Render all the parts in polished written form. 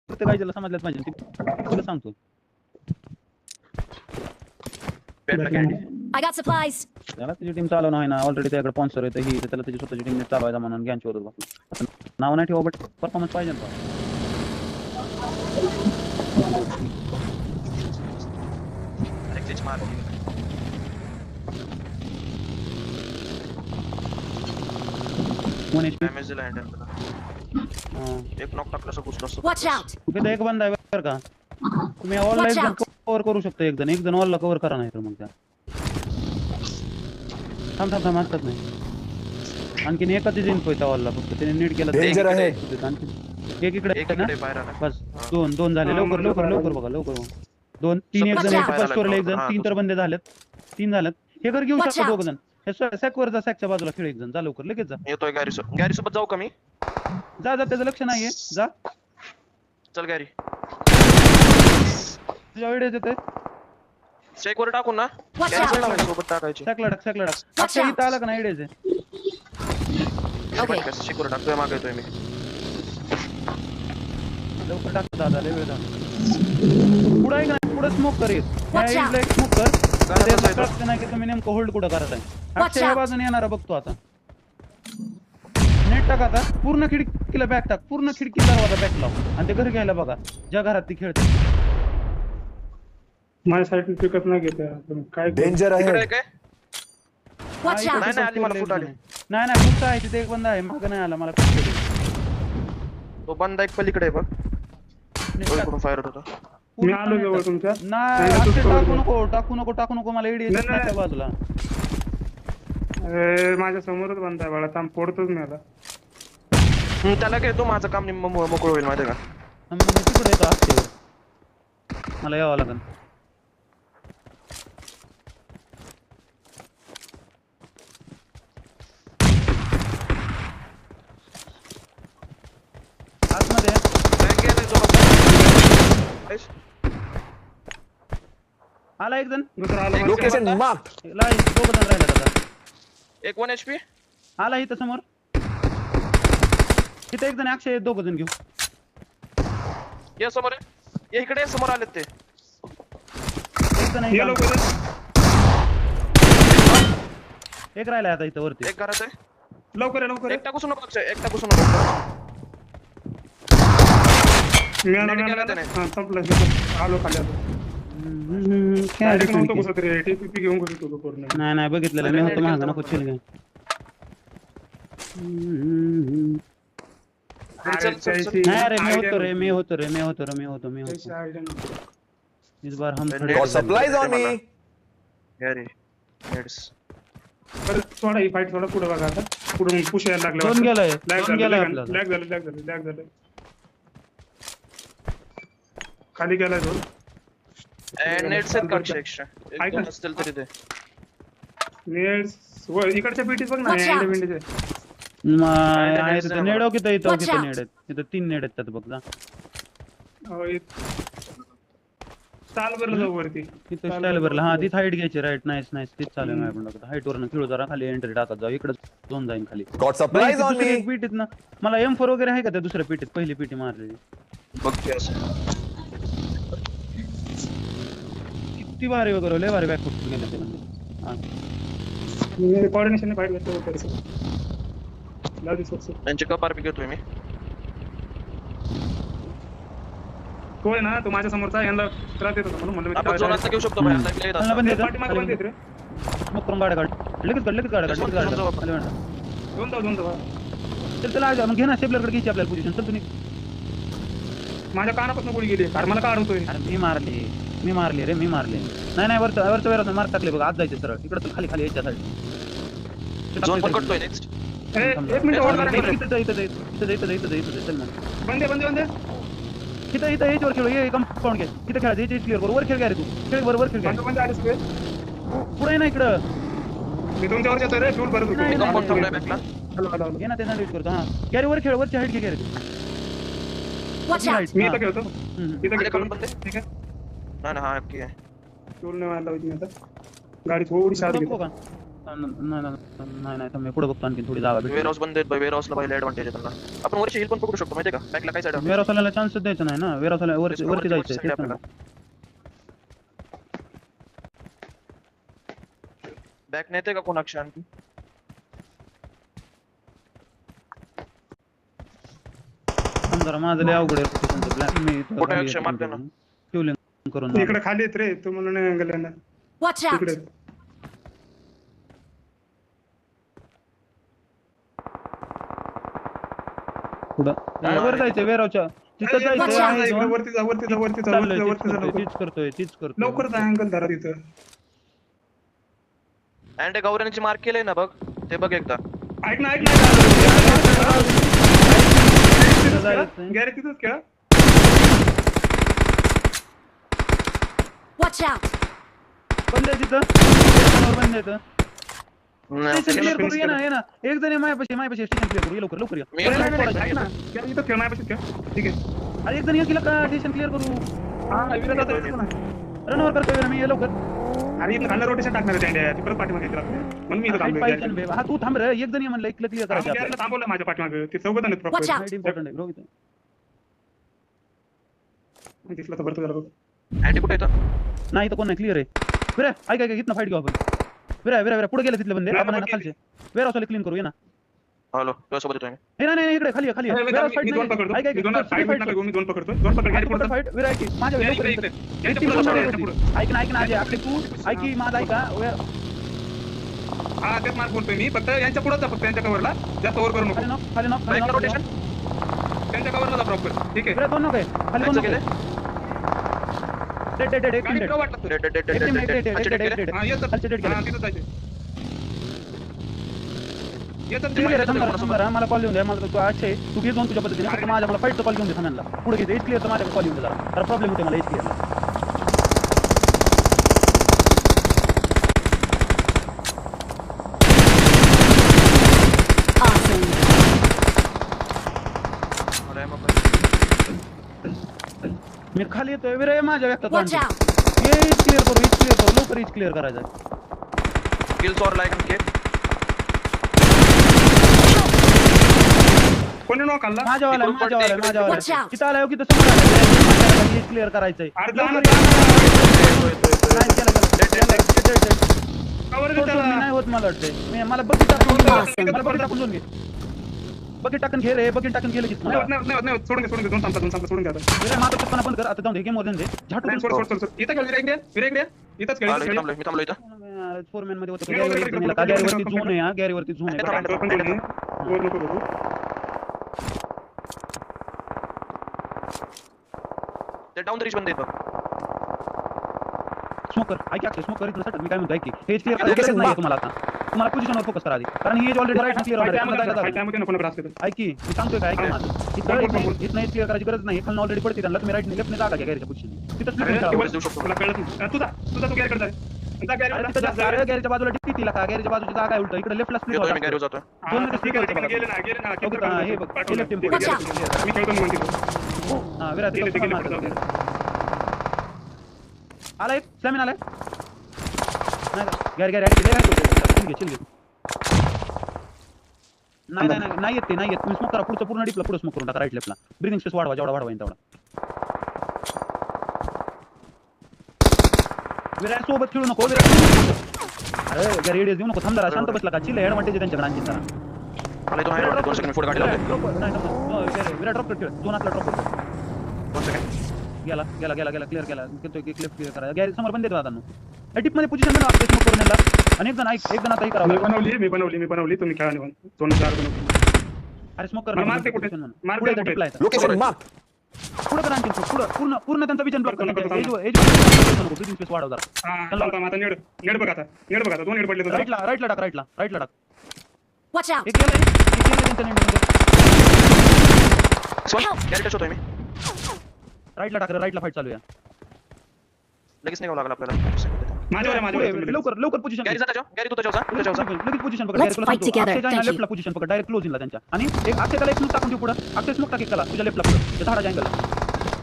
प्रत्येकाला समजलंच पाहिजे तुला सांगतो. I got supplies. त्याला त्याची टीम चालवणं आहे ना ऑलरेडी त्याकडे स्पॉन्सर येतं ही त्याला त्याची स्वतःची टीम चालवायचा म्हणून ज्ञान शोधत बसला. नाव नाही ठेवा बट परफॉर्मन्स पाहिजे ना. एक नॉक टाकला घुसला. Watch out. तिथे एक बंदा आहे बरं का तुम्ही ऑनलाईन कव्हर करू शकता. एक जण ऑलला कव्हर करा नाही तर मग त्या थांब असतात नाही. आणखीन एकच इन्फो आहे ऑलला फक्त त्याने नीट केलं. एक इकडे बस दोन झाले. लवकर बघा लवकर. 2-3 एक जण फर्स्ट फ्लोअरला एक जण 3 तर बंदे झालेत. 3 झालेत. हे घर घेऊ शकता दोघ जण. सॅकवर जा सॅकच्या बाजूला खेळ एक जण जा लवकर लगेच जा. येतोय गॅरी सोबत जाऊ का मी? जा त्याचं लक्ष नाहीये जा. चल गॅरी तुझ्या वेळेस येतोय शेक वर टाकून ना सोबत टाकायची. सॅकला टाक अक्षय इथं आला का नाही एडेच Okay. शेक वर टाकतोय मागे येतोय मी. लवकर टाक दादा लय वेळ झाला. पुढे आहे का पुढे स्मोक कर. स्मोक कर नाही की तुम्ही नेमकं होल्ड कुठं करत आहे. अक्षय या बाजूने येणारा बघतो आता. नेट टाक आता पूर्ण खिडकीला बॅक टाक. पूर्ण खिडकीला दरवाजा बॅक लाव आणि ते घर घ्यायला बघा ज्या घरात ती खेळते. माझ्या साईड पिकअप नाही घेत काय डेंजर आहे. नाही फुट आहे तिथे एक बंदा आहे मागं नाही आला मला. तो बंदा एक पलीकडे बघ फायर होता. मी आलो जवळ तुमच्या. नाही टाकू नको मला एडी त्या बाजूला. माझ्या समोरच बंदा आहे बाळा. थांब फोडतोच मी आता. त्याला काय तो माझं काम मोकळं होईल माहिती का. तिकडे येतो हत्तीवर मला यावं लागेल. आतमध्ये आला एक जण. Location mark. दोघ जण राहिला दादा. एक 1 HP आला इथं समोर. इथं एक जण अक्षय दोघ जण घेऊ. ये समोर ये इकडे समोर आलेत ते. एक राहिला आता इथं वरती. एक घरात आहे. लवकर एकटा घुसू नको अक्षय. एकटा घुसू नको. आलो खाली. नाही बघितलेलं मी होतो महाग नको चिल घ्या. नाही रे मी होतो. इस बार हम Got supplies on me. Gary heads थोडा ही फाईट थोडा पुढे बघा आता. पुढे पुश यायला लागला. दोन गेलाय लॅग झालं. खाली गेलाय दोन. नेट सेट करते एक्स्ट्रा एक असतील तरी ते. नेट्स इकडच्या पीटीस बघ ना एंड विंडचे. नेडो किती इथं नेड आहेत. इथं 3 नेड आहेत त्यात बघ जा. चाल बरं जाऊ वरती. तिथं स्टाईल भरला. हा तिथं हाईट घ्यायची राईट. नाईस तीच चालू आहे माझ्याकडे. हाईट वरनं खेळू जरा खाली एंट्री टाकत जाऊ. इकडे झोन जाईन खाली. Got supplies on me. पीटीत ना मला M4 वगैरे आहे का त्या दुसऱ्या पीटीत. पहिली पीटी मारलेली बघते असं किती भारी वगैरे लय भारी बॅकफुट गेले ते म्हणजे. कोऑर्डिनेशन फाईट घेतो. लाव दिस वक्स. त्यांचे कपार बी घेतोय मी. तो आहे ना तो माझ्या समोरचा यांना त्रास देत होता म्हणून म्हणलं आपण जोरात घेऊ शकतो. पाठीमागे येत रे. मग करून गाड्या काढ लगेच गाड्या दोन चल आज मग घे ना. स्टेपलरकडे घ्यायची आपल्याला पोझिशन. चल तुम्ही. माझ्या कानापासून गोळी गेली. अरे मला काढ होतोय. अरे मी मारली रे. नाही वरचं वेळ मार्क टाकले बघ. आज जायचं सरळ इकडे खाली यायच्या साईड. झोन पकडतोय नेक्स्ट. एक मिनिट होल्ड करा. इथं चल ना. बंदे इथं याच्यावर खेळू. ये कंपाऊंड घे. इथं खेळायचं. याची क्लिअर कर. वर खेळ घ्या रे तू. खेळ वर खेळ घ्या. पुढे नाही इकडं. मी तुमच्यावर येतोय रे. फ्यूल भरत होतो. कंपाऊंड थांबलाय बॅकला. घे ना ते सँडविच करतो. हा कॅरी वर खेळ. वरची हाईट घे कॅरी तू. मी इथं खेळतो. इथं करून खेळतो. बघते. ठीक आहे. हा ओके. फ्यूल नाही मारला होती आता. गाडी थोडी साधी बघतो का नाही थांब, मी पुढे बघतो आणखी थोडी जागा भेटली. वेअर हाऊस बंद आहेत वेअर हाऊसला पहिला ऍडव्हान्टेज आहे त्यांना. आपण वरची हिल पण पकडू शकतो माहितीये का, बॅकला काय साईड वेअरहाऊसला चान्स द्यायचा नाही ना, वेअरहाऊसला वरती जायचं तेच ना. बॅक नेते का कोण अक्षय आणखी? थांब जरा, माझं लय अवघड आहे लोकेशनचं प्लॅन. मी इथं कुठे खाली अक्षय येतो मारतोय ना? fueling करून इकडे खाली येत रे, तू म्हणून नाही अँगल येणार Watch out! इकडे. पुढं वर जायचं वेअरहाऊसच्या तिथं जायचं Watch out! आहे इकडे zone. वरती जा, वरती जा, वरती जा, चाललोय, वरती जा, तीच लवकर. करतोय तीच करतोय लवकर जा, अँगल धरा तिथं. अँड गौऱ्यांची मार्क केलंय ना बघ, ते बघ एकदा. ऐक ना जायचं. गॅरेज तिथंच खेळा. Watch out! बंद आहे तिथं बंद आहे इथं. नाही, स्टेशन क्लिअर करू, ये ना एक जण मायापाशी स्टेशन क्लिअर करू, ये लवकर लवकर ये. मी अरे, येतो. नाही, नाही, ऐक ना, नाही. खेळा इथं खेळ माझ्यापाशी खेळ. ठीक आहे. अरे, एक जण ये केलं का स्टेशन क्लिअर करू. विराट आता येतो ना. रनवर करतोय ना मी, ये लवकर. अरे इथं खाली रोटेशन टाकणार आहे त्या ती परत पाठीमागे येते आपल्या. म्हणून मी इथं हाईट थांबलोय. पाहिजे ना बे. हा तू थांब रे, एक जण ये म्हणलं इथलं क्लिअर करायचं आपल्याला. थांबवलं माझ्या पाठीमागे, ते चौघ जण आहेत Watch proper. out! Height important आहे bro इथं. दिसलं तर भरतो झालं बघ. अँडी कुठे येतं? नाही तर कोण नाही, क्लिअर आहे. विरा ऐक इथनं फाईट घेऊ आपण. विरा पुढे गेले तिथले बंदे, आपण आहे ना खालचे वेअरहाऊसला क्लीन करू, ये ना. हॅलो तुझ्यासोबत येतोय मी. नाही इकडे खाली आहे. मी वेअरहाऊस फाईट दोन पकडतो. नाही. मी दोन फाईट नका घेऊ, मी दोन पकडतो. दोन पकड गाडी पुढे फाईट विरा ऐक माझ्या इकडे, लवकर इकडे. इकडे. याच्या टीम पुढं मध्ये याच्या होती. पुढं. ऐक ना अजय आपले तू ऐक की माझा ऐका हा तेच मार्क बोलतोय मी. फक्त यांच्या पुढे जा, फक्त यांच्या कव्हरला जास्त ओव्हर करू नको. खाली नॉक बॅकला रोटेशन. त्यांच्या कव्हरला जा प्रॉपर. ठीक आहे. विरा दोन नॉक आहे खाली दोन त्यांचं नॉक केलंय? आहे. डेड एक गाडी डेड पुढं वाटलं तुला. डेड हा येतं. खालचे डेड हा केले. तिथं जायचं. येतं ठीक आहे ते थांबा मला कॉल देऊन द्या. मला तू अच्छे तू घे दोन तुझ्या पद्धतीने फक्त माझ्या मला फाईटचा कॉल घेऊन दे थांबायला पुढे घेते एच क्लिअर तर माझ्या कॉल घेऊन दे जरा प्रॉब्लेम होते मला एच क्लिअर. Awesome! मी खाली येतोय विरे माझ्या व्यक्त Watch out! एच क्लिअर करू लवकर एच क्लिअर करायचं. किल्स और लाइक के कोणी नॉक खाल्ला? माझ्यावाला Watch out. तिथं आला की तसं मला एच क्लिअर करायचंय. अरे जा ना, कव्हर दे त्याला. नाही होत मला वाटतंय मला बकेट टाकून दोन घे बकेट टाकून घे रे बकेट टाकून गेले की नाही, सोडून घे. दोन थांबता, सोडून घ्या आता. माझं पप्पा बंद कर आता जाऊन दे गेम वर झाटू नाही, सोड. इथं खेळ, विरा इकडे. इथंच खेळ, इथंच खेळ. मी थांबलो इथं. फोरमॅन मध्ये होतं गॅरीवरती झोन आहे गॅरीवरती झोन आहे. आपण बोलू नये. वर नको बघू. ते डाऊन रीच बंद आहेत बघ. स्मोकर ऐक स्मोकर इथं सटक मी काय म्हणतो ऐक हे क्लिअर करायचं नाही तुम्हाला आता तुम्हाला पोझिशनवर फोकस करा आधी कारण हे ऑलरेडी राईट क्लिअर होणार त्यामध्ये नको त्रास देतो. ऐक की मी सांगतोय काय ऐक माझं इथं नाही क्लिअर करायची गरज नाही खाली ऑलरेडी पडते त्यांना तुम्ही राईट लेफ्ट जागा घ्या गॅरीच्या पोझिशन तिथं अरे, स्लिप वर देऊ शकतो. तुला कळत नाही. तुझा तू गॅरेकडे जा. जा गॅरेकडे जा. गॅरीच्या बाजूला टिकती तिला का गॅरीच्या बाजूची जागा आहे उलट इकडे लेफ्टला स्प्लिट येतोय मी होता गॅरेज जातोय. दोन मिनिटं स्लिप गेले होतं गेले ना, गेले ना. किती बघा, हे बघ, पाठवलं. left team. Watch out. मी खेळतो ना म्हणते. हा विराट गेले ते गेले तिथं पुढे जाऊ. आला एक स्लॅमिन आलाय नाही गॅरी चिल घे नाही येत तुम्ही स्मोक करा पुढचं पूर्ण डिपला पुढे स्मोक करून टाका राईट लेफ्टला ब्रीदिंग स्पेस वाढवा जेवढा वाढवा तेवढा विराट सोबत खेळू नको अरे गॅरी एडियस देऊ नको थांब जरा शांत बसला का चिल ऍडव्हान्टेज त्यांच्याकडे आणखी जरा मला इथून आहे 2 सेकंड पुढे गाडी लावते. विराट ड्रॉप कर झोनातला ड्रॉप कर 2 सेकंड गेला क्लिअर केला क्लिअर करा गॅरी समोर पण देतो दादांनो टिप मध्ये पोझिशन बनवा स्मोक करून याला आणि एक जण आता हे करावं मी बनवली तुम्ही खेळा निवांत. 2-4 बनवली. अरे स्मोक कर मारते कुठे? मारते कुठे? Location marked. पुढे कर आणखी पूर्ण त्यांचा विजन ब्लॉक नको. ब्रीदिंग स्पेस वाढव जरा हा थांब, आता नेड बघ आता 2 नेड पडले तुझा. राईटला टाक Watch out! एक गेलं त्यांच्या नेटमध्ये गॅरेज टच होतोय मी. राईटला फाईट चालू आहे लगेच निघावं लागलं आपल्याला. माझ्यावर लवकर पोझिशन गॅरेज जा गॅरेज तू त्याच्यावर जा. लगेच पोझिशन पकड Let's fight together. Thank you. लेफ्टला पोझिशन पकड डायरेक्ट क्लोजिंगला त्यांच्या आणि एक अक्षयला एक स्मोक टाकून देऊ पुढे अक्षय स्मोक टाक एकाला तुझ्या लेफ्टला पुढे झाडाच्या अँगल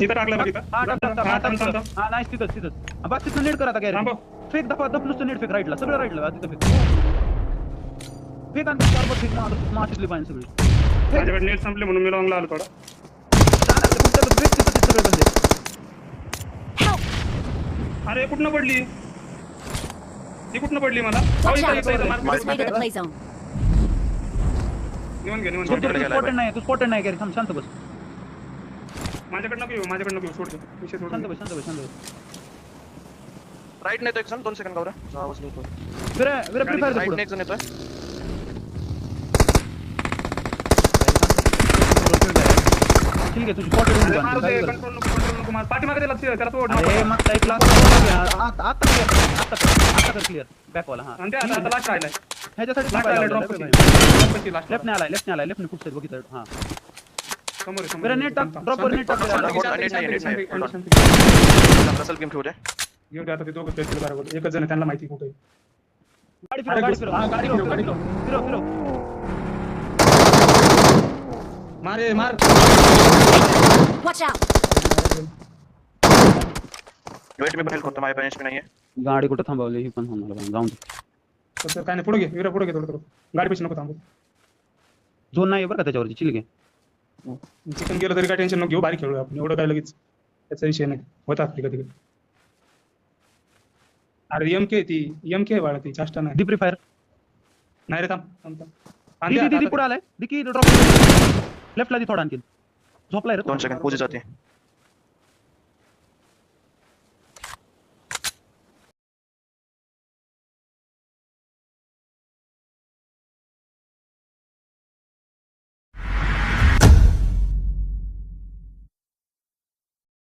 इथं टाकलं बघ इथं. थांब. हा नाही तिथंच बस तिथं नेट करा आता गॅरेज थांबव. फेक दफा नुसतं नेट फेक राईटला सगळं राईटला तिथं फेक फेक आणखी 4 बॉट फेक मारतली पाहिजे सगळी माझ्याकडे नेट संपले म्हणून मी लॉंगला आलो थोडा. सगळे बंदे अरे कुठनं पडली ती कुठनं पडली मला Watch इथं, out. इथं, इथं, मार. This way to the play zone. निवांत घे, निवांत तू घे. स्पॉटेड नाही तू स्पॉटेड नाही थांब शांत बस माझ्याकडनं घेऊ सोड दे. विषय सोड शांत दे. बस शांत बस शांत बस राईट नेतो एक जण 2 सेकंद गावरा आवाज नाही येतोय. विरा प्री फायर राईट एक जण येतोय. ठीक आहे तुझी स्पॉटेड होऊन मारू दे, जा control नको मार. पाठीमागे ते लक्ष दे, त्याला सोड. अरे मग एक लाख आता कर क्लियर बॅक वाला हा आणि ते आता लास्ट राहिलाय. ह्याच्यासाठी लास्ट राहिलाय ड्रॉप लेफ्ट नाही आलाय लेफ्ट नाही खूप साईड बघितलं हा समोर आहे, समोर विरा आहे. नेट टाक ड्रॉपवर नेट टाक नेट नाही. नसल गेम ठेवू दे. घेऊ दे आता ते दोघं पेट बरोबर. एकच जण आहे, त्यांना माहिती कुठे आहे. गाडी फिरव हा, गाडी फिरव. फिरव मार Watch out. वेट मी बाहेर करतो, माझ्या पेन्स नाहीये. गाडी कुठं थांबवली ही पण थांबवलं जाऊन तर काय नाही, पुढे घे विरा, पुढे घे थोडं. गाडी पेशी नको थांबू. झोन नाही बरं का त्याच्यावरती चिल घे चिकन गेलं तरी काय टेन्शन नको घेऊ, बारीक खेळूया आपण. एवढं काय लगेच त्याचा विषय नाही. होतात कधी कधी. अरे एमके आहे बाळा, ती चाष्टा नाही. दी प्री फायर नाही रे, थांब. दी पुढे आलाय दी की ड्रॉप लेफ्टला दी थोडा आणखी झोपलाय रे 2 सेकंद पोझी जाते.